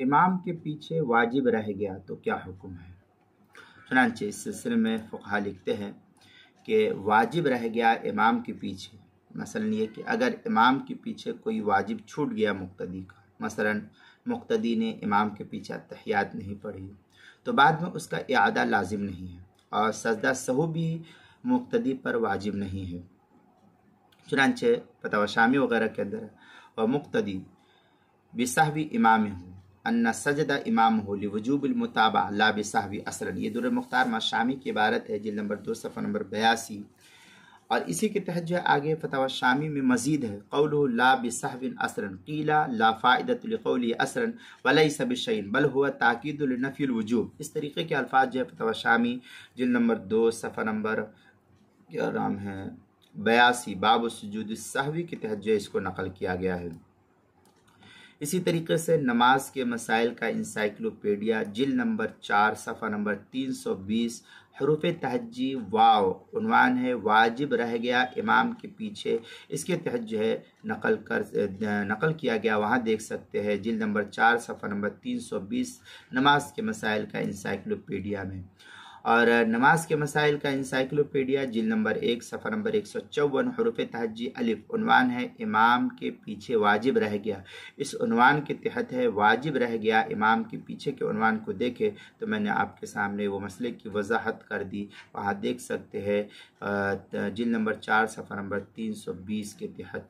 امام کے پیچھے واجب رہ گیا تو کیا حکم ہے؟ چنانچہ اس سلسلے میں فقہا لکھتے ہیں کہ واجب رہ گیا امام کے پیچھے، مثلا یہ کہ اگر امام کے پیچھے کوئی واجب چھوٹ گیا مقتدی کا، مثلا مقتدی نے امام کے پیچھے تحیات نہیں پڑھی تو بعد میں اس کا اعادہ لازم نہیں ہے، اور سجدہ سہو بھی مقتدی پر واجب نہیں ہے۔ چنانچہ فتاوی شامی وغیرہ کے اندر اور مقتدی بسہوی امام ہو ان سجدہ امام ہو لوجوب المتابعہ لا بسہوی اصلا، یہ در مختار ما شامی کی عبارت ہے، جلد نمبر 2 صفحہ نمبر 82۔ اور اسی کے تحت جو ہے آگے فتاوی شامی میں مزید ہے، قولہ لا بسہو اصلا قیل لا فائدۃ لقولہ اصلا ولیس بشیء بل هو تاکید لنفی الوجوب۔ اس طریقے کے الفاظ جو ہے فتاوی شامی جلد نمبر 2 صفحہ نمبر کیا نام ہے 82 باب سجود السہوی کے تحت جو ہے اس کو نقل کیا گیا ہے۔ اسی طریقے سے نماز کے مسائل کا انسائکلوپیڈیا جلد نمبر 4 صفحہ نمبر 320 حروف تہجی واو عنوان ہے واجب رہ گیا امام کے پیچھے، اس کے تحت جو ہے نقل کیا گیا، وہاں دیکھ سکتے ہیں جلد نمبر 4 صفحہ نمبر 320 نماز کے مسائل کا انسائکلوپیڈیا میں۔ اور نماز کے مسائل کا انسائکلوپیڈیا جلد نمبر 1 صفحہ نمبر 154 حروف تہجی الف عنوان ہے امام کے پیچھے واجب رہ گیا، اس عنوان کے تحت ہے واجب رہ گیا امام کے پیچھے کے عنوان کو دیکھے تو میں نے آپ کے سامنے وہ مسئلے کی وضاحت کر دی، وہاں دیکھ سکتے ہیں جلد نمبر 4 صفحہ نمبر 320 کے تحت۔